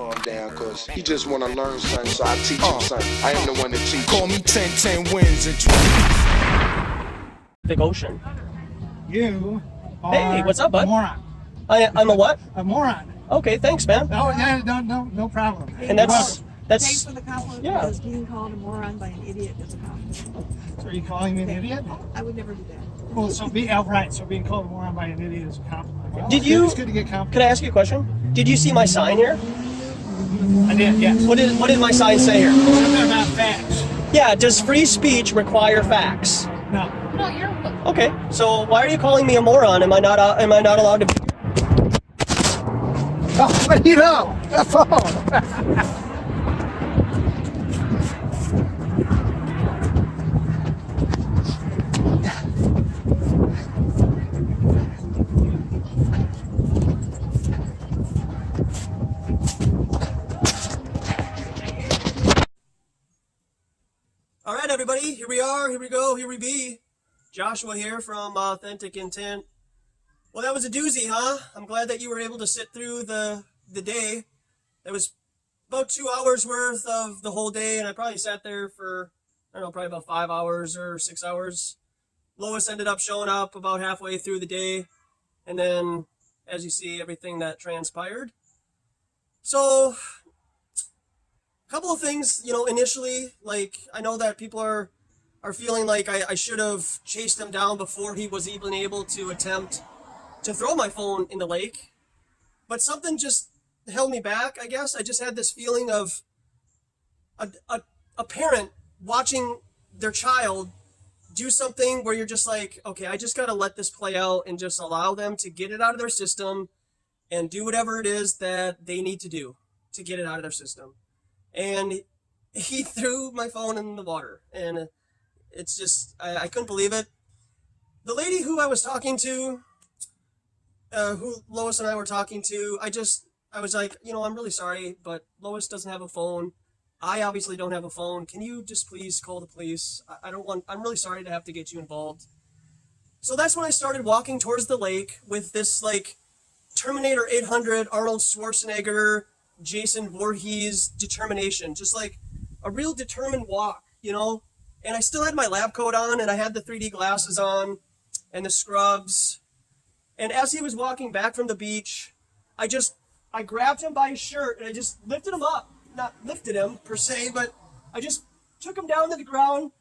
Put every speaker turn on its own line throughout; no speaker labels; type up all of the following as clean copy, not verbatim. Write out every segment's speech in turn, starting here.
calm down, cause he just wanna learn something, so I teach him something. I am the one that teach.
Call me 10 wins and 20.
Big Ocean.
You are
Hey, what's up, bud?
a moron.
I'm a what?
A moron.
Okay, thanks, man.
Oh, yeah, no problem.
And
Thanks
that's
for the compliment,
yeah.
because being called a moron by an idiot is a compliment.
So are you calling me an idiot?
I would never do that.
Well, so being called a moron by an idiot is a compliment. Well,
Did you?
It's good to get
Can I
complimented.
ask you a question? Did you see my sign here?
I did, yes.
What did my sign say here?
Something about facts.
Yeah. Does free speech require facts?
No.
Okay. So why are you calling me a moron? Am I not allowed to?
Oh, what do you know? The phone.
All right, everybody. Here we are. Here we go. Here we be. Joshua here from Authentic Intent. Well, that was a doozy, huh? I'm glad that you were able to sit through the day. It was about 2 hours worth of the whole day, and I probably sat there for, I don't know, probably about 5 hours or 6 hours. Lois ended up showing up about halfway through the day, and then, as you see, everything that transpired. So, a couple of things, initially, like, I know that people are feeling like I should have chased him down before he was even able to attempt to throw my phone in the lake. But something just held me back, I guess. I just had this feeling of a parent watching their child do something where you're just like, okay, I just got to let this play out and just allow them to get it out of their system and do whatever it is that they need to do to get it out of their system. And he threw my phone in the water, and it's just, I couldn't believe it. The lady who I was talking to, who Lois and I were talking to, I was like, I'm really sorry, but Lois doesn't have a phone. I obviously don't have a phone. Can you just please call the police? I'm really sorry to have to get you involved. So that's when I started walking towards the lake with this, like, Terminator 800, Arnold Schwarzenegger, Jason Voorhees determination, just like a real determined walk, And I still had my lab coat on, and I had the 3D glasses on and the scrubs. And as he was walking back from the beach, I grabbed him by his shirt and I just lifted him up. Not lifted him per se, but I just took him down to the ground.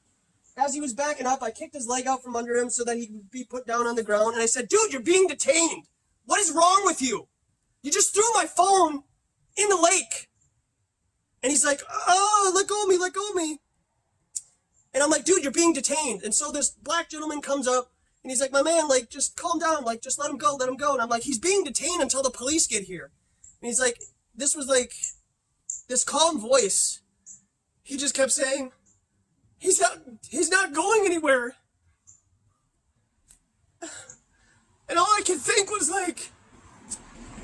As he was backing up, I kicked his leg out from under him so that he could be put down on the ground. And I said, dude, you're being detained. What is wrong with you? You just threw my phone in the lake. And he's like, oh, let go of me. And I'm like, dude, you're being detained. And so this black gentleman comes up and he's like, my man, like, just calm down. Like, just let him go. And I'm like, he's being detained until the police get here. And he's like, this was like this calm voice. He just kept saying, he's not going anywhere. And all I could think was like,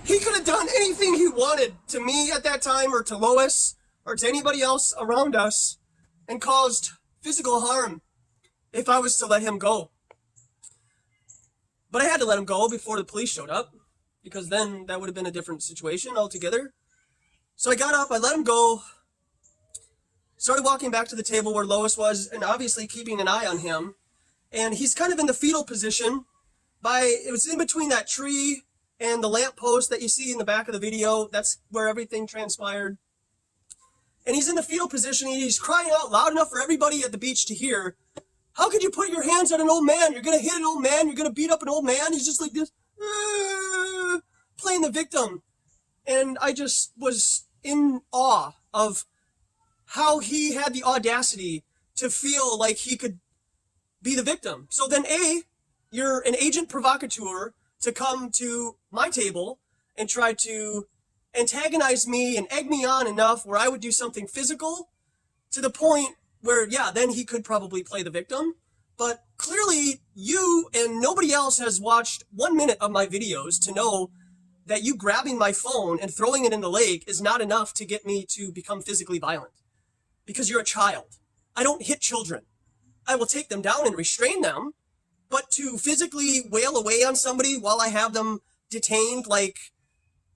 he could have done anything he wanted to me at that time, or to Lois, or to anybody else around us, and caused physical harm if I was to let him go. But I had to let him go before the police showed up, because then that would have been a different situation altogether. So I got up, I let him go, started walking back to the table where Lois was, and obviously keeping an eye on him. And he's kind of in the fetal position. It was in between that tree and the lamppost that you see in the back of the video. That's where everything transpired. And he's in the fetal position, and he's crying out loud enough for everybody at the beach to hear. How could you put your hands on an old man? You're going to hit an old man. You're going to beat up an old man. He's just like this, playing the victim. And I just was in awe of how he had the audacity to feel like he could be the victim. So then you're an agent provocateur to come to my table and try to antagonize me and egg me on enough where I would do something physical to the point where, yeah, then he could probably play the victim. But clearly you and nobody else has watched 1 minute of my videos to know that you grabbing my phone and throwing it in the lake is not enough to get me to become physically violent. Because you're a child. I don't hit children. I will take them down and restrain them, but to physically wail away on somebody while I have them detained like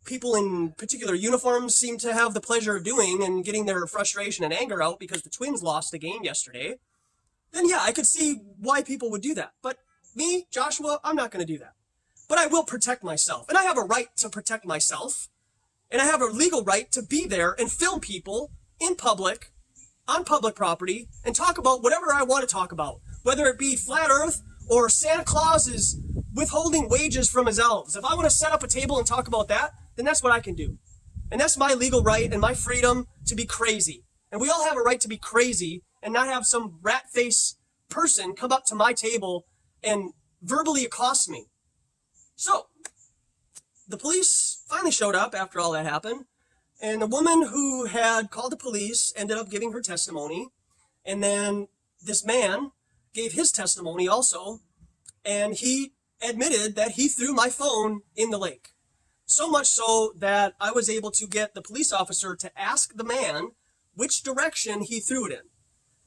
people in particular uniforms seem to have the pleasure of doing and getting their frustration and anger out because the Twins lost a game yesterday, then yeah, I could see why people would do that. But me, Joshua, I'm not going to do that. But I will protect myself. And I have a right to protect myself. And I have a legal right to be there and film people in public, on public property, and talk about whatever I want to talk about. Whether it be flat earth or Santa Claus is withholding wages from his elves. If I want to set up a table and talk about that, then that's what I can do. And that's my legal right and my freedom to be crazy. And we all have a right to be crazy and not have some rat-faced person come up to my table and verbally accost me. So, the police finally showed up after all that happened, and the woman who had called the police ended up giving her testimony, and then this man gave his testimony also, and he admitted that he threw my phone in the lake. So much so that I was able to get the police officer to ask the man which direction he threw it in.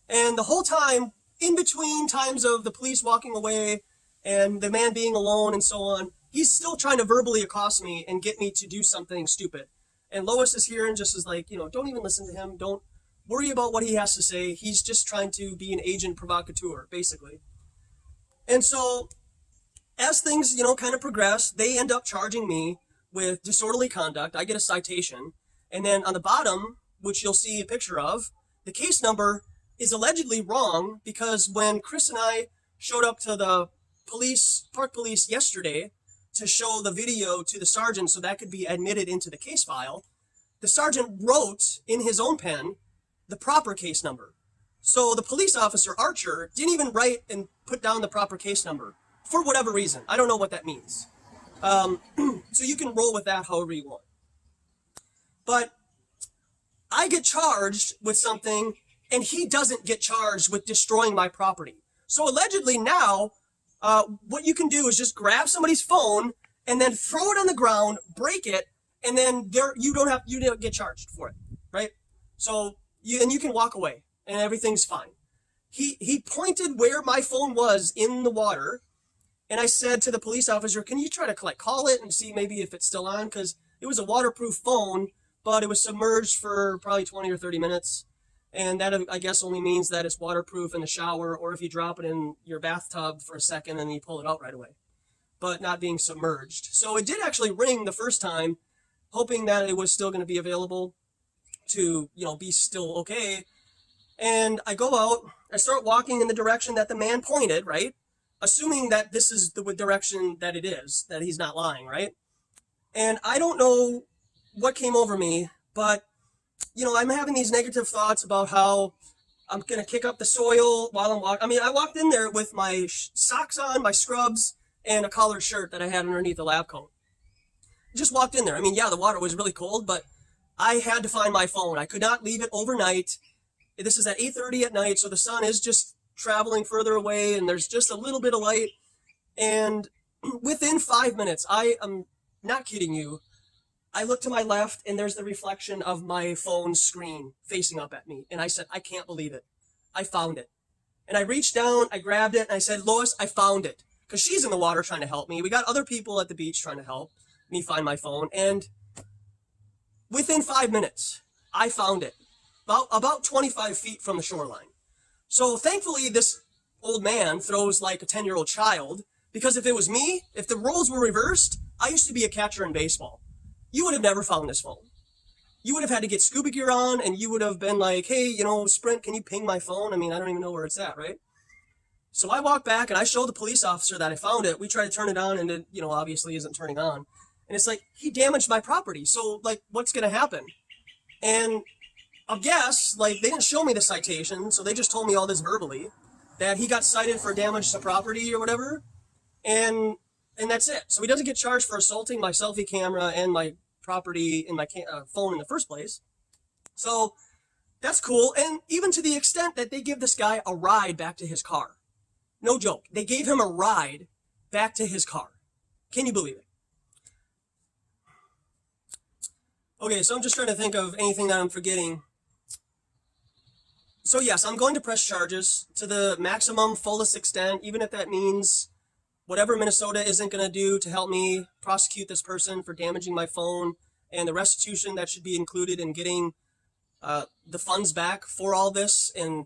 And the whole time, in between times of the police walking away and the man being alone and so on, he's still trying to verbally accost me and get me to do something stupid. And Lois is here and just is like, don't even listen to him. Don't worry about what he has to say. He's just trying to be an agent provocateur, basically. And so, as things, kind of progress, they end up charging me with disorderly conduct. I get a citation. And then on the bottom, which you'll see a picture of, the case number is allegedly wrong because when Chris and I showed up to the park police yesterday to show the video to the sergeant so that could be admitted into the case file, the sergeant wrote in his own pen the proper case number. So the police officer, Archer, didn't even write and put down the proper case number for whatever reason. I don't know what that means. So you can roll with that however you want. But I get charged with something and he doesn't get charged with destroying my property. So allegedly now, what you can do is just grab somebody's phone and then throw it on the ground, break it, and then you don't get charged for it, right? So you can walk away and everything's fine. He pointed where my phone was in the water, and I said to the police officer, "Can you try to call it and see maybe if it's still on?" Because it was a waterproof phone, but it was submerged for probably 20 or 30 minutes. And that, I guess, only means that it's waterproof in the shower or if you drop it in your bathtub for a second and you pull it out right away, but not being submerged. So it did actually ring the first time, hoping that it was still going to be available to, be still okay. And I go out, I start walking in the direction that the man pointed, right? Assuming that this is the direction that it is, that he's not lying, right? And I don't know what came over me, but I'm having these negative thoughts about how I'm going to kick up the soil while I'm walking. I mean, I walked in there with my socks on, my scrubs, and a collared shirt that I had underneath the lab coat. Just walked in there. I mean, yeah, the water was really cold, but I had to find my phone. I could not leave it overnight. This is at 8:30 at night, so the sun is just traveling further away, and there's just a little bit of light. And within 5 minutes, I am not kidding you, I look to my left and there's the reflection of my phone screen facing up at me. And I said, I can't believe it. I found it. And I reached down, I grabbed it, and I said, Lois, I found it. Because she's in the water trying to help me. We got other people at the beach trying to help me find my phone. And within 5 minutes, I found it. About 25 feet from the shoreline. So thankfully, this old man throws like a 10-year-old child. Because if it was me, if the roles were reversed, I used to be a catcher in baseball. You would have never found this phone. You would have had to get scuba gear on, and you would have been like, hey, Sprint, can you ping my phone? I mean, I don't even know where it's at, right? So I walk back, and I show the police officer that I found it. We try to turn it on, and it, obviously isn't turning on. And it's like, he damaged my property, so, what's going to happen? And I guess, they didn't show me the citation, so they just told me all this verbally, that he got cited for damage to property or whatever, and that's it. So he doesn't get charged for assaulting my selfie camera and my property in my phone in the first place. So that's cool. And even to the extent that they give this guy a ride back to his car. No joke. They gave him a ride back to his car. Can you believe it? Okay, so I'm just trying to think of anything that I'm forgetting. So yes, I'm going to press charges to the maximum fullest extent, even if that means whatever Minnesota isn't going to do to help me prosecute this person for damaging my phone and the restitution that should be included in getting the funds back for all this and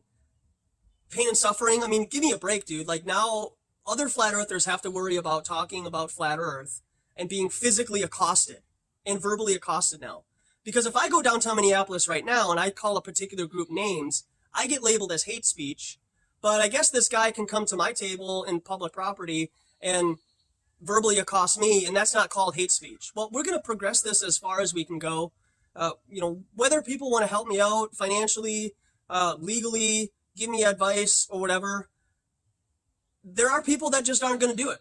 pain and suffering. I mean, give me a break, dude. Like, now other flat earthers have to worry about talking about flat earth and being physically accosted and verbally accosted now. Because if I go downtown Minneapolis right now and I call a particular group names, I get labeled as hate speech. But I guess this guy can come to my table in public property and verbally accost me, and that's not called hate speech. Well, we're going to progress this as far as we can go. Whether people want to help me out financially, legally, give me advice or whatever, there are people that just aren't going to do it.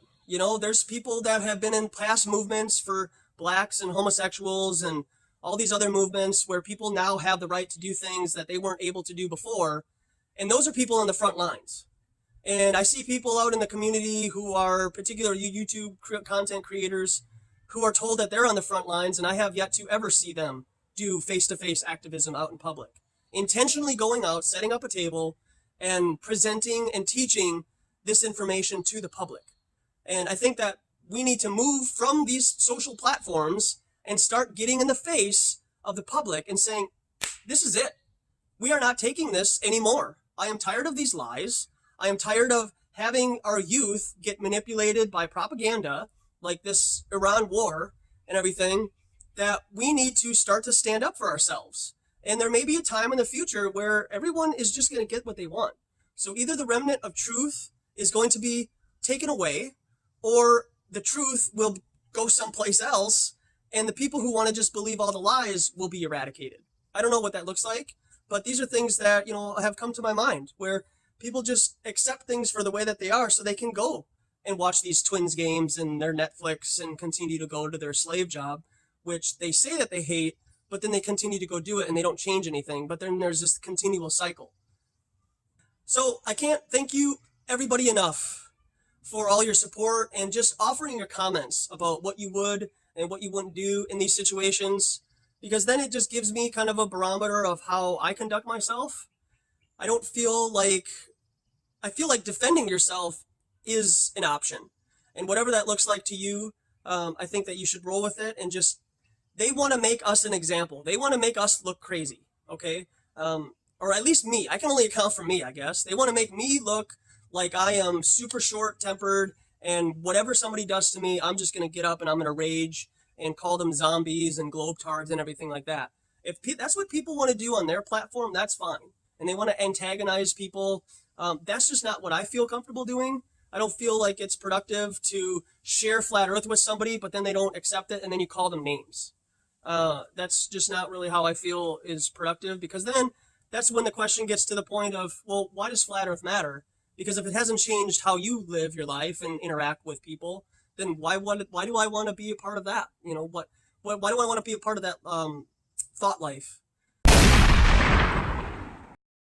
There's people that have been in past movements for blacks and homosexuals and all these other movements where people now have the right to do things that they weren't able to do before. And those are people on the front lines. And I see people out in the community who are particularly YouTube content creators who are told that they're on the front lines, and I have yet to ever see them do face-to-face activism out in public. Intentionally going out, setting up a table, and presenting and teaching this information to the public. And I think that we need to move from these social platforms and start getting in the face of the public and saying, this is it. We are not taking this anymore. I am tired of these lies. I am tired of having our youth get manipulated by propaganda like this Iran war and everything, that we need to start to stand up for ourselves. And there may be a time in the future where everyone is just going to get what they want. So either the remnant of truth is going to be taken away, or the truth will go someplace else, and the people who want to just believe all the lies will be eradicated. I don't know what that looks like, but these are things that, have come to my mind, where people just accept things for the way that they are so they can go and watch these Twins games and their Netflix and continue to go to their slave job, which they say that they hate, but then they continue to go do it and they don't change anything. But then there's this continual cycle. So I can't thank you, everybody, enough for all your support and just offering your comments about what you would and what you wouldn't do in these situations, because then it just gives me kind of a barometer of how I conduct myself. I feel like defending yourself is an option, and whatever that looks like to you, I think that you should roll with it. And they want to make us an example. They want to make us look crazy, okay? Or at least me. I can only account for me, I guess. They want to make me look like I am super short-tempered, and whatever somebody does to me, I'm just going to get up and I'm going to rage and call them zombies and globetards and everything like that. If that's what people want to do on their platform, that's fine. And they want to antagonize people. That's just not what I feel comfortable doing. I don't feel like it's productive to share flat earth with somebody, but then they don't accept it, and then you call them names. That's just not really how I feel is productive, because then that's when the question gets to the point of, well, why does flat earth matter? Because if it hasn't changed how you live your life and interact with people, then why do I want to be a part of that? Why do I want to be a part of that thought life?